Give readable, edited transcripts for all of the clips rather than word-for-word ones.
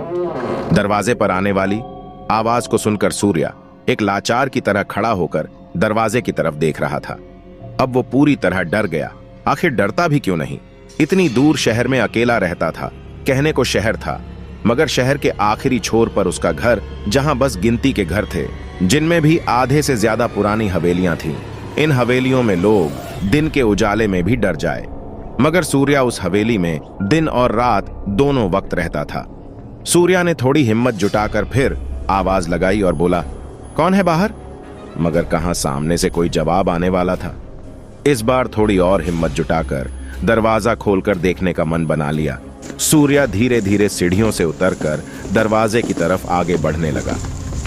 दरवाजे पर आने वाली आवाज को सुनकर सूर्या एक लाचार की तरह खड़ा होकर दरवाजे की तरफ देख रहा था। अब वो पूरी तरह डर गया। आखिर डरता भी क्यों नहीं? इतनी दूर शहर में अकेला रहता था। कहने को शहर था, मगर शहर के आखिरी छोर पर उसका घर, जहां बस गिनती के घर थे, जिनमें भी आधे से ज्यादा पुरानी हवेलियां थीं। इन हवेलियों में लोग दिन के उजाले में भी डर जाए, मगर सूर्या उस हवेली में दिन और रात दोनों वक्त रहता था। सूर्या ने थोड़ी हिम्मत जुटाकर फिर आवाज लगाई और बोला, कौन है बाहर? मगर कहां सामने से कोई जवाब आने वाला था। इस बार थोड़ी और हिम्मत जुटाकर दरवाजा खोलकर देखने का मन बना लिया। सूर्या धीरे धीरे सीढ़ियों से उतरकर दरवाजे की तरफ आगे बढ़ने लगा।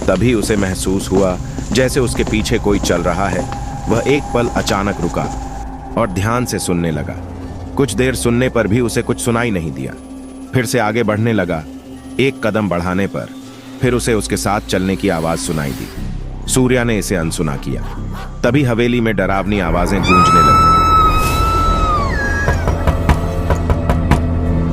तभी उसे महसूस हुआ जैसे उसके पीछे कोई चल रहा है। वह एक पल अचानक रुका और ध्यान से सुनने लगा। कुछ देर सुनने पर भी उसे कुछ सुनाई नहीं दिया। फिर से आगे बढ़ने लगा। एक कदम बढ़ाने पर फिर उसे उसके साथ चलने की आवाज सुनाई दी। सूर्या ने इसे अनसुना किया। तभी हवेली में डरावनी आवाजें गूंजने लगी।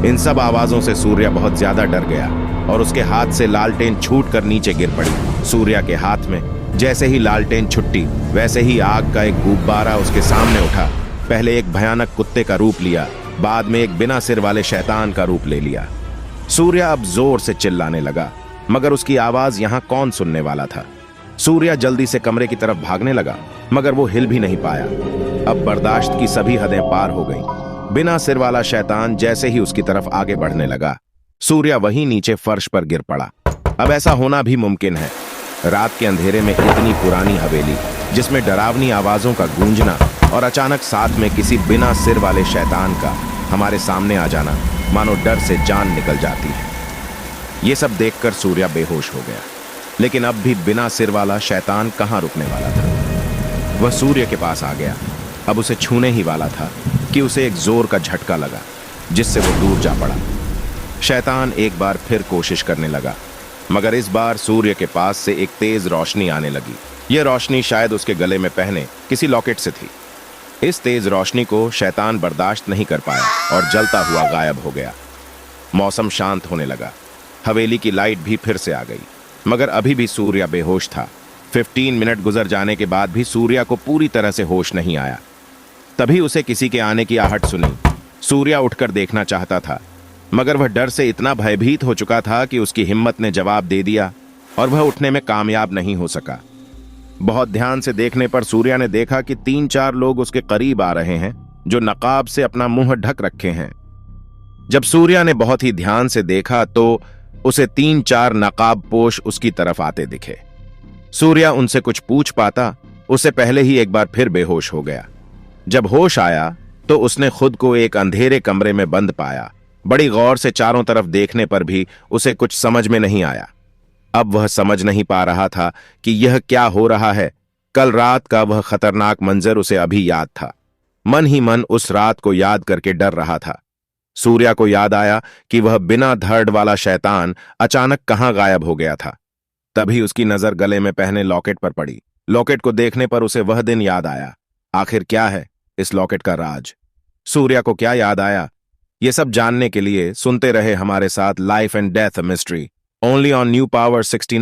इन सब आवाजों से सूर्या बहुत ज्यादा डर गया और उसके हाथ से लालटेन छूटकर नीचे गिर पड़ी। सूर्या के हाथ में जैसे ही लालटेन छुट्टी, वैसे ही आग का एक गुब्बारा उसके सामने उठा। पहले एक भयानक कुत्ते का रूप लिया, बाद में एक बिना सिर वाले शैतान का रूप ले लिया। सूर्या अब जोर से चिल्लाने लगा, मगर उसकी आवाज यहां कौन सुनने वाला था। सूर्या जल्दी से कमरे की तरफ भागने लगा, मगर वो हिल भी नहीं पाया। अब बर्दाश्त की सभी हदें पार हो गईं। बिना सिर वाला शैतान जैसे ही उसकी तरफ आगे बढ़ने लगा, सूर्या वहीं नीचे फर्श पर गिर पड़ा। अब ऐसा होना भी मुमकिन है। रात के अंधेरे में इतनी पुरानी हवेली, जिसमें डरावनी आवाजों का गूंजना और अचानक साथ में किसी बिना सिर वाले शैतान का हमारे सामने आ जाना, मानो डर से जान निकल जाती है। ये सब देखकर सूर्या बेहोश हो गया, लेकिन अब भी बिना सिर वाला शैतान कहां रुकने वाला था। वह सूर्य के पास आ गया। अब उसे छूने ही वाला था कि उसे एक जोर का झटका लगा, जिससे वो दूर जा पड़ा। शैतान एक बार फिर कोशिश करने लगा, मगर इस बार सूर्य के पास से एक तेज रोशनी आने लगी। यह रोशनी शायद उसके गले में पहने किसी लॉकेट से थी। इस तेज रोशनी को शैतान बर्दाश्त नहीं कर पाया और जलता हुआ गायब हो गया। मौसम शांत होने लगा। हवेली की लाइट भी फिर से आ गई, मगर अभी भी सूर्या बेहोश था। 15 मिनट गुजर जाने के बाद भी सूर्या को पूरी तरह से होश नहीं आया। तभी उसे किसी के आने की आहट सुनी। सूर्या उठकर देखना चाहता था, मगर वह डर से इतना भयभीत हो चुका था कि उसकी हिम्मत ने जवाब दे दिया और वह उठने में कामयाब नहीं हो सका। बहुत ध्यान से देखने पर सूर्या ने देखा कि 3-4 लोग उसके करीब आ रहे हैं, जो नकाब से अपना मुंह ढक रखे हैं। जब सूर्या ने बहुत ही ध्यान से देखा तो उसे 3-4 नकाबपोश उसकी तरफ आते दिखे। सूर्या उनसे कुछ पूछ पाता, उससे पहले ही एक बार फिर बेहोश हो गया। जब होश आया तो उसने खुद को एक अंधेरे कमरे में बंद पाया। बड़ी गौर से चारों तरफ देखने पर भी उसे कुछ समझ में नहीं आया। अब वह समझ नहीं पा रहा था कि यह क्या हो रहा है। कल रात का वह खतरनाक मंजर उसे अभी याद था। मन ही मन उस रात को याद करके डर रहा था। सूर्या को याद आया कि वह बिना धड़ वाला शैतान अचानक कहां गायब हो गया था। तभी उसकी नजर गले में पहने लॉकेट पर पड़ी। लॉकेट को देखने पर उसे वह दिन याद आया। आखिर क्या है इस लॉकेट का राज? सूर्या को क्या याद आया? ये सब जानने के लिए सुनते रहे हमारे साथ life and death mystery, only on new power 69।